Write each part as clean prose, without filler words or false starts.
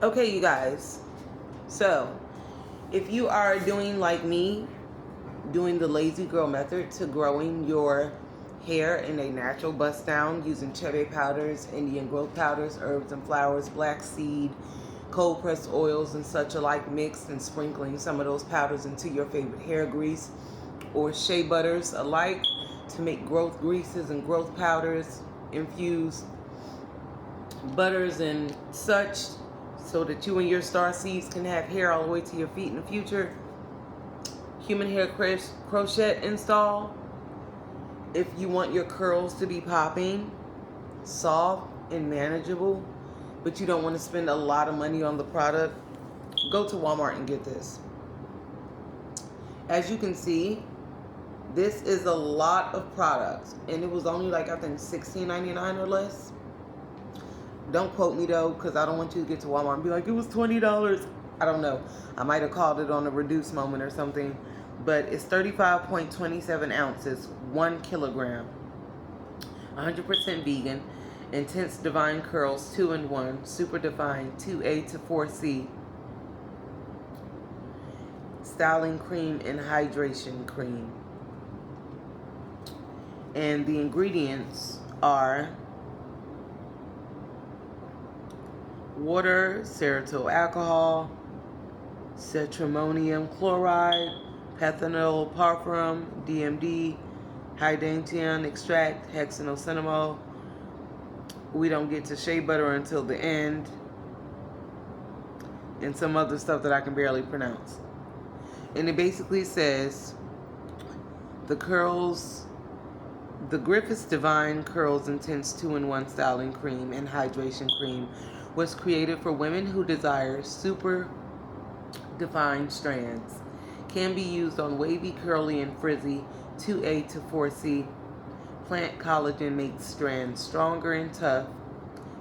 Okay, you guys. So, if you are doing like me, doing the lazy girl method to growing your hair in a natural bust down using cherry powders, Indian growth powders, herbs and flowers, black seed, cold pressed oils, and such alike mixed and sprinkling some of those powders into your favorite hair grease or shea butters alike to make growth greases and growth powders, infused butters and such, so that you and your star seeds can have hair all the way to your feet in the future. Human hair crochet install. If you want your curls to be popping, soft and manageable, but you don't want to spend a lot of money on the product, go to Walmart and get this. As you can see, this is a lot of products, and it was only like, I think, $16.99 or less. Don't quote me though, because I don't want you to get to Walmart and be like, it was $20. I don't know. I might have called it on a reduced moment or something. But it's 35.27 ounces, 1 kilogram. 100% vegan. Intense Divine Curls 2-in-1. Super Define 2A to 4C. Styling cream and hydration cream. And the ingredients are water, cetyl alcohol, cetrimonium chloride, pentanol parfum, DMD, hydantium extract, hexanocinamol. We don't get to shea butter until the end, and some other stuff that I can barely pronounce. And it basically says the Griffiths Divine Curls Intense 2-in-1 Styling Cream and Hydration Cream was created for women who desire super defined strands. Can be used on wavy, curly, and frizzy 2A to 4C. Plant collagen makes strands stronger and tough.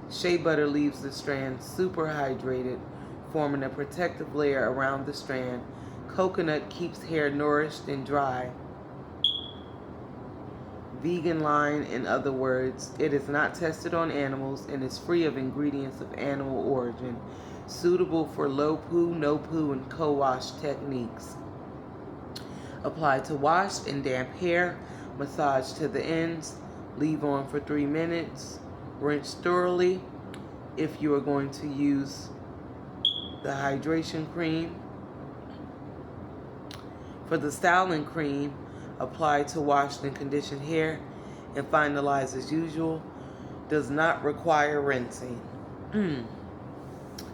Shea butter leaves the strand super hydrated, forming a protective layer around the strand. Coconut keeps hair nourished and dry. Vegan line, in other words, it is not tested on animals and is free of ingredients of animal origin. Suitable for low poo, no poo, and co-wash techniques. Apply to washed and damp hair. Massage to the ends. Leave on for 3 minutes. Rinse thoroughly. If you are going to use the hydration cream. For the styling cream, apply to washed and conditioned hair and finalize as usual. Does not require rinsing.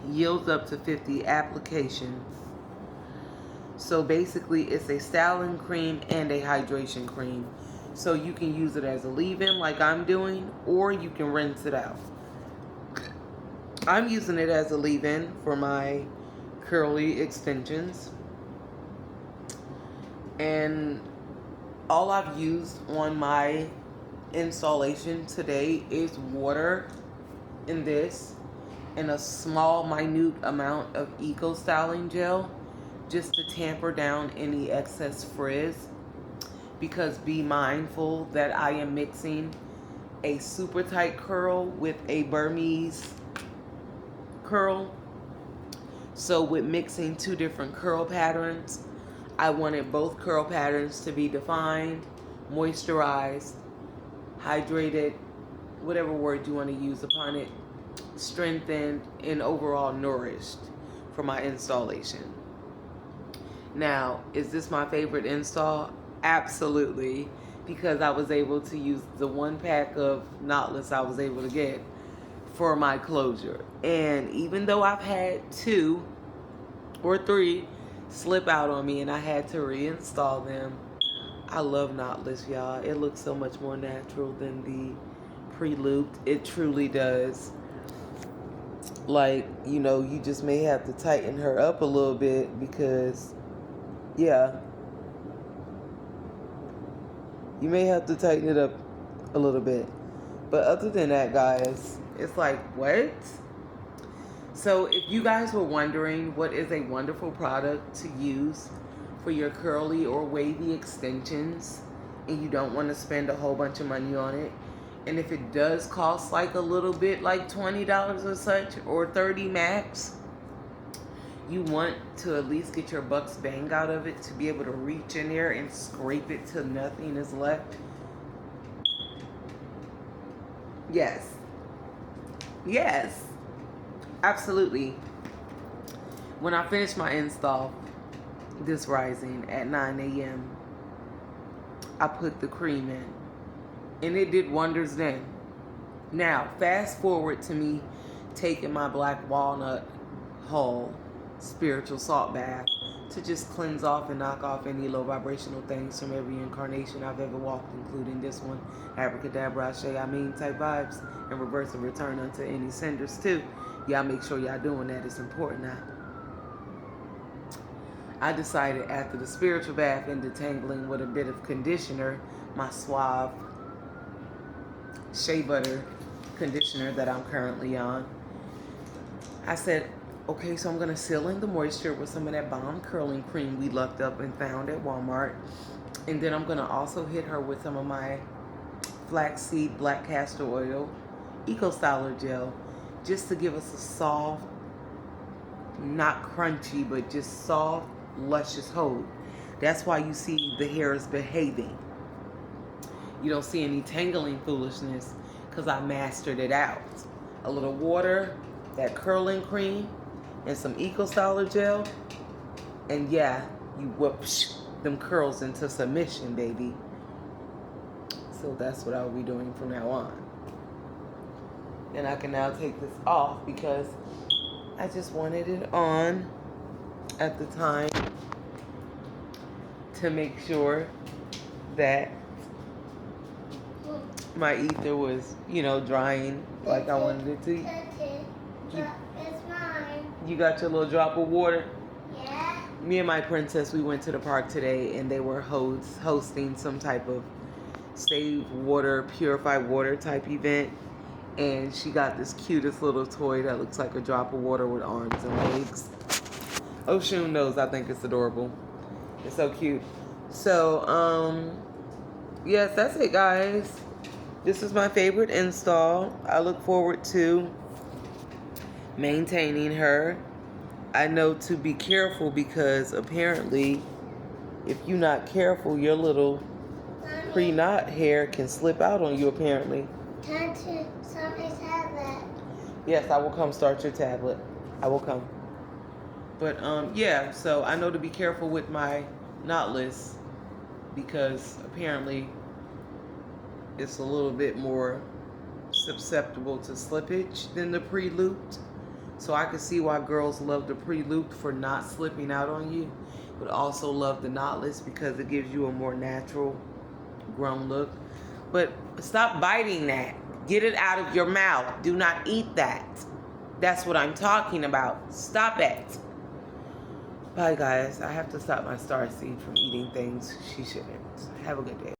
Yields up to 50 applications. So basically it's a styling cream and a hydration cream. So you can use it as a leave-in like I'm doing, or you can rinse it out. I'm using it as a leave-in for my curly extensions. And all I've used on my installation today is water in this and a small minute amount of Eco Styling Gel, just to tamper down any excess frizz. Because be mindful that I am mixing a super tight curl with a Burmese curl. So with mixing 2 different curl patterns, I wanted both curl patterns to be defined, moisturized, hydrated, whatever word you want to use upon it, strengthened, and overall nourished for my installation. Now, is this my favorite install? Absolutely, because I was able to use the 1 pack of knotless I was able to get for my closure. And even though I've had 2 or 3 slip out on me and I had to reinstall them, I love knotless, y'all. It looks so much more natural than the pre-looped. It truly does. Like, you know, you just may have to tighten her up a little bit because, yeah, you may have to tighten it up a little bit. But other than that, guys, it's like, what? So if you guys were wondering what is a wonderful product to use for your curly or wavy extensions and you don't want to spend a whole bunch of money on it, and if it does cost like a little bit, like $20 or such, or $30 max, you want to at least get your buck's bang out of it, to be able to reach in there and scrape it till nothing is left. Yes. Yes. Absolutely. When I finished my install this rising at 9 a.m., I put the cream in. And it did wonders then. Now, fast forward to me taking my black walnut hull spiritual salt bath to just cleanse off and knock off any low vibrational things from every incarnation I've ever walked, including this one. Abracadabra, Ashe, I mean type vibes, and reverse and return unto any senders too. Y'all make sure y'all doing that. It's important now. I decided after the spiritual bath and detangling with a bit of conditioner, my Suave shea butter conditioner that I'm currently on, I said, okay, so I'm going to seal in the moisture with some of that bomb curling cream we lucked up and found at Walmart. And then I'm going to also hit her with some of my flaxseed black castor oil Eco Styler gel, just to give us a soft, not crunchy, but just soft, luscious hold. That's why you see the hair is behaving. You don't see any tangling foolishness because I mastered it out. A little water, that curling cream, and some Eco Styler gel, and yeah, you whip them curls into submission, baby. So that's what I'll be doing from now on. And I can now take this off because I just wanted it on at the time to make sure that my ether was, you know, drying like I wanted it to. It's mine. You got your little drop of water? Yeah. Me and my princess, we went to the park today and they were hosting some type of save water, purified water type event. And she got this cutest little toy that looks like a drop of water with arms and legs. Oshun knows I think it's adorable. It's so cute. So, yes, that's it, guys. This is my favorite install. I look forward to maintaining her. I know to be careful because apparently if you're not careful, your little pre-knot hair can slip out on you apparently. Time to start my tablet. Yes, I will come start your tablet. I will come. But yeah, so I know to be careful with my knotless because apparently it's a little bit more susceptible to slippage than the pre-looped. So I can see why girls love the pre-looped for not slipping out on you, but also love the knotless because it gives you a more natural grown look. But stop biting that. Get it out of your mouth. Do not eat that. That's what I'm talking about. Stop it. Bye, guys. I have to stop my starseed from eating things she shouldn't. Have a good day.